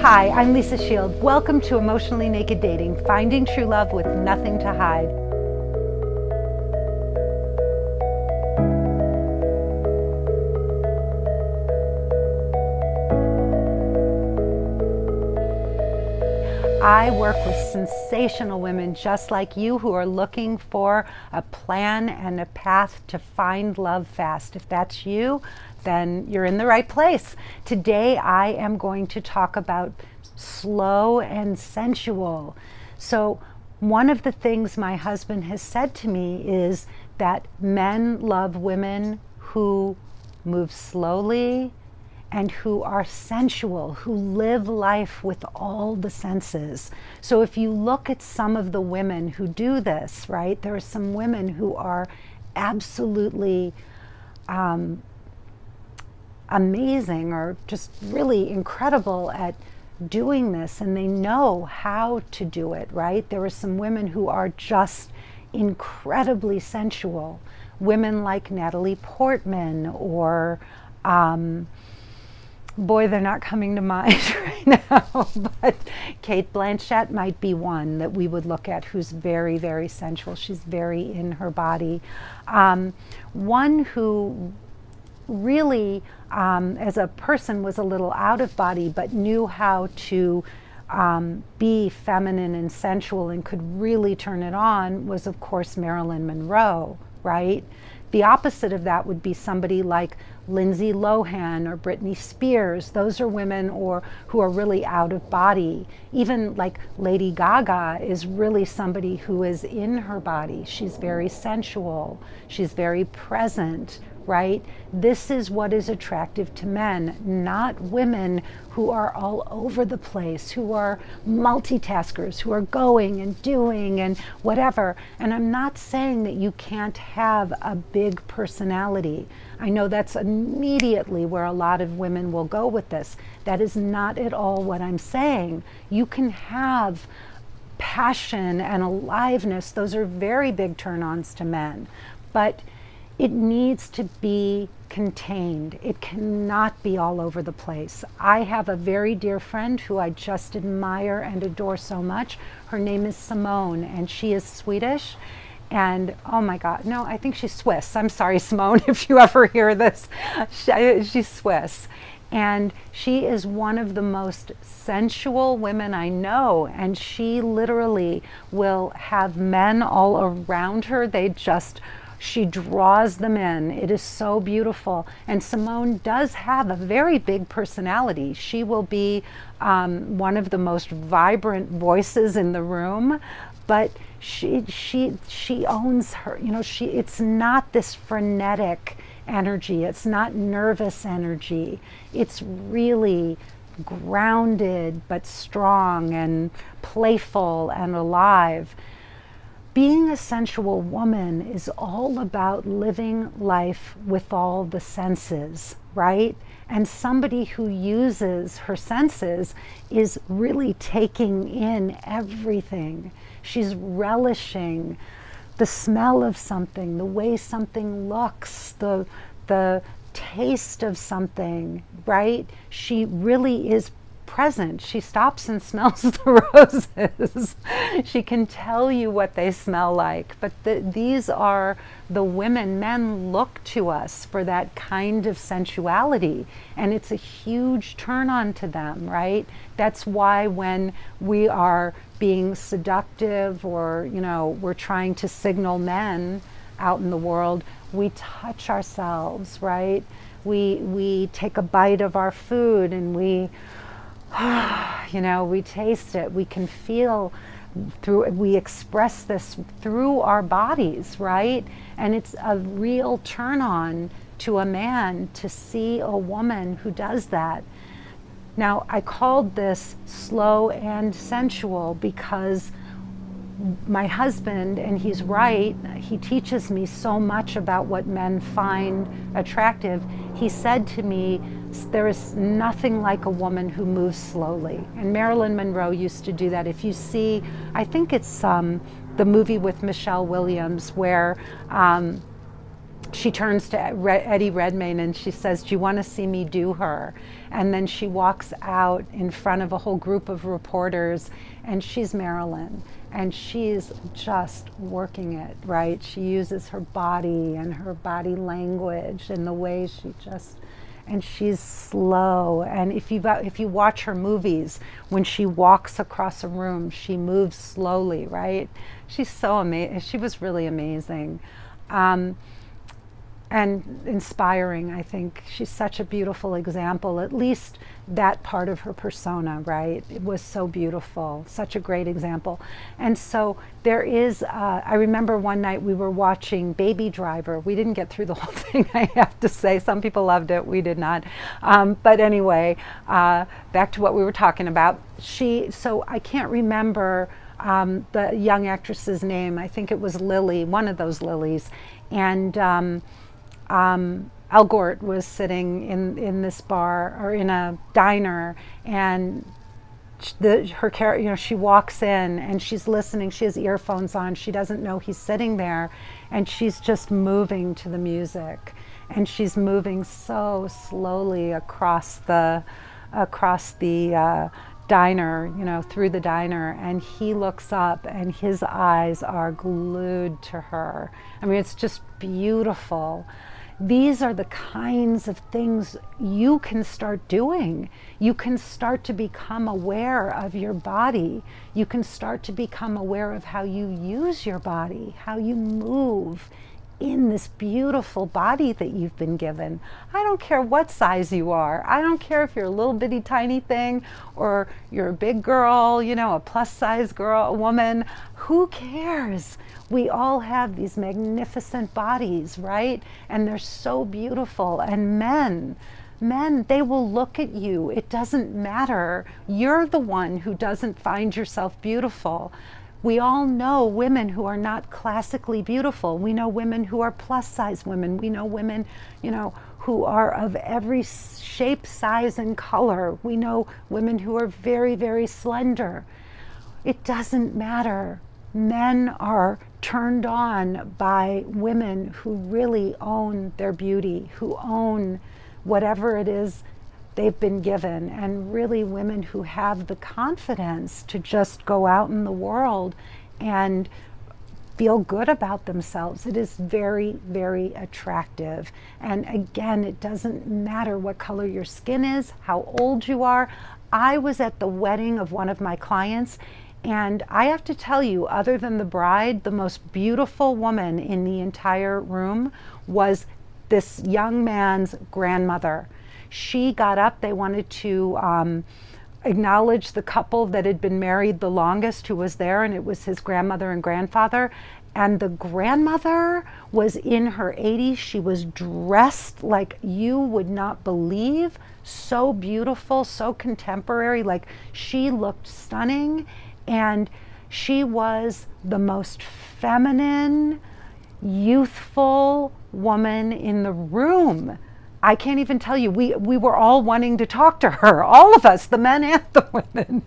Hi, I'm Lisa Shield. Welcome to Emotionally Naked Dating, finding true love with nothing to hide. I work with sensational women just like you who are looking for a plan and a path to find love fast. If that's you, then you're in the right place. Today I am going to talk about slow and sensual. So one of the things my husband has said to me is that men love women who move slowly and who are sensual, who live life with all the senses. So if you look at some of the women who do this, right, there are some women who are absolutely amazing or just really incredible at doing this, and they know how to do it, right? There are some women who are just incredibly sensual. Women like Natalie Portman or boy, they're not coming to mind right now, but Kate Blanchett might be one that we would look at who's very, very sensual. She's very in her body. One who really, as a person, was a little out of body, but knew how to be feminine and sensual and could really turn it on was, of course, Marilyn Monroe, right? The opposite of that would be somebody like Lindsay Lohan or Britney Spears. Those are women who are really out of body. Even like Lady Gaga is really somebody who is in her body. She's very sensual. She's very present, right? This is what is attractive to men, not women who are all over the place, who are multitaskers, who are going and doing and whatever. And I'm not saying that you can't have a big personality. I know that's immediately where a lot of women will go with this. That is not at all what I'm saying. You can have passion and aliveness. Those are very big turn-ons to men. But it needs to be contained. It cannot be all over the place. I have a very dear friend who I just admire and adore so much. Her name is Simone, and she is Swedish. And oh my God, no, I think she's Swiss. I'm sorry, Simone, if you ever hear this. She's Swiss. And she is one of the most sensual women I know. And she literally will have men all around her. She draws them in. It is so beautiful. And Simone does have a very big personality. She will be one of the most vibrant voices in the room, but she owns her. You know, it's not this frenetic energy. It's not nervous energy. It's really grounded but strong and playful and alive. Being a sensual woman is all about living life with all the senses, right? And somebody who uses her senses is really taking in everything. She's relishing the smell of something, the way something looks, the taste of something, right? She really is present. She stops and smells the roses. She can tell you what they smell like. But these are the women. Men look to us for that kind of sensuality, and it's a huge turn on to them, right? That's why when we are being seductive or, you know, we're trying to signal men out in the world, we touch ourselves, right? We take a bite of our food and we taste it. We can feel we express this through our bodies, right? And it's a real turn on to a man to see a woman who does that. Now, I called this slow and sensual because my husband, and he's right, he teaches me so much about what men find attractive. He said to me, there is nothing like a woman who moves slowly. And Marilyn Monroe used to do that. If you see, I think it's the movie with Michelle Williams where she turns to Eddie Redmayne and she says, "Do you want to see me do her?" And then she walks out in front of a whole group of reporters, and she's Marilyn, and she's just working it, right? She uses her body and her body language and the way she just, and she's slow. And if you watch her movies, when she walks across a room, she moves slowly, right? She's so amazing. She was really amazing. And inspiring, I think. She's such a beautiful example, at least that part of her persona, right? It was so beautiful, such a great example. And so there is, I remember one night we were watching Baby Driver. We didn't get through the whole thing, I have to say. Some people loved it, we did not. But anyway, back to what we were talking about. So I can't remember the young actress's name. I think it was Lily, one of those Lilies. And Al Gort was sitting in this bar or in a diner, and her character, she walks in and she's listening. She has earphones on. She doesn't know he's sitting there, and she's just moving to the music, and she's moving so slowly across the diner, through the diner, and he looks up and his eyes are glued to her. I mean, it's just beautiful. These are the kinds of things you can start doing. You can start to become aware of your body. You can start to become aware of how you use your body, how you move in this beautiful body that you've been given. I don't care what size you are. I don't care if you're a little bitty tiny thing or you're a big girl, a plus size girl, a woman. Who cares? We all have these magnificent bodies, right? And they're so beautiful. And men, they will look at you. It doesn't matter. You're the one who doesn't find yourself beautiful. We all know women who are not classically beautiful. We know women who are plus size women. We know women, who are of every shape, size, and color. We know women who are very, very slender. It doesn't matter. Men are turned on by women who really own their beauty, who own whatever it is they've been given, and really women who have the confidence to just go out in the world and feel good about themselves. It is very, very attractive. And again, it doesn't matter what color your skin is, how old you are. I was at the wedding of one of my clients, and I have to tell you, other than the bride, the most beautiful woman in the entire room was this young man's grandmother. She got up, they wanted to acknowledge the couple that had been married the longest who was there, and it was his grandmother and grandfather. And the grandmother was in her 80s. She was dressed like you would not believe, so beautiful, so contemporary, like she looked stunning. And she was the most feminine, youthful woman in the room. I can't even tell you, we were all wanting to talk to her, all of us, the men and the women.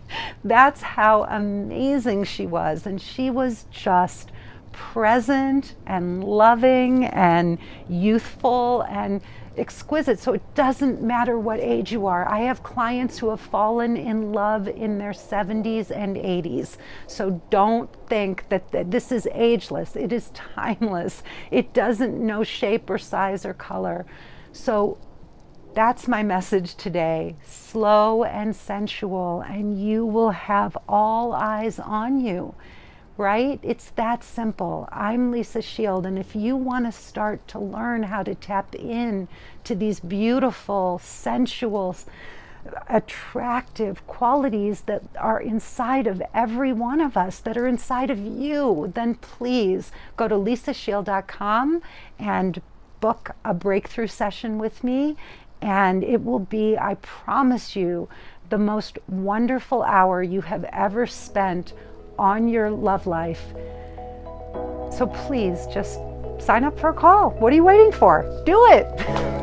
That's how amazing she was. And she was just present and loving and youthful and exquisite. So it doesn't matter what age you are. I have clients who have fallen in love in their 70s and 80s. So don't think that this is ageless. It is timeless. It doesn't know shape or size or color. So that's my message today. Slow and sensual, and you will have all eyes on you, right? It's that simple. I'm Lisa Shield, and if you want to start to learn how to tap in to these beautiful, sensual, attractive qualities that are inside of every one of us, that are inside of you, then please go to lisashield.com and book a breakthrough session with me, and it will be, I promise you, the most wonderful hour you have ever spent on your love life. So please just sign up for a call. What are you waiting for? Do it.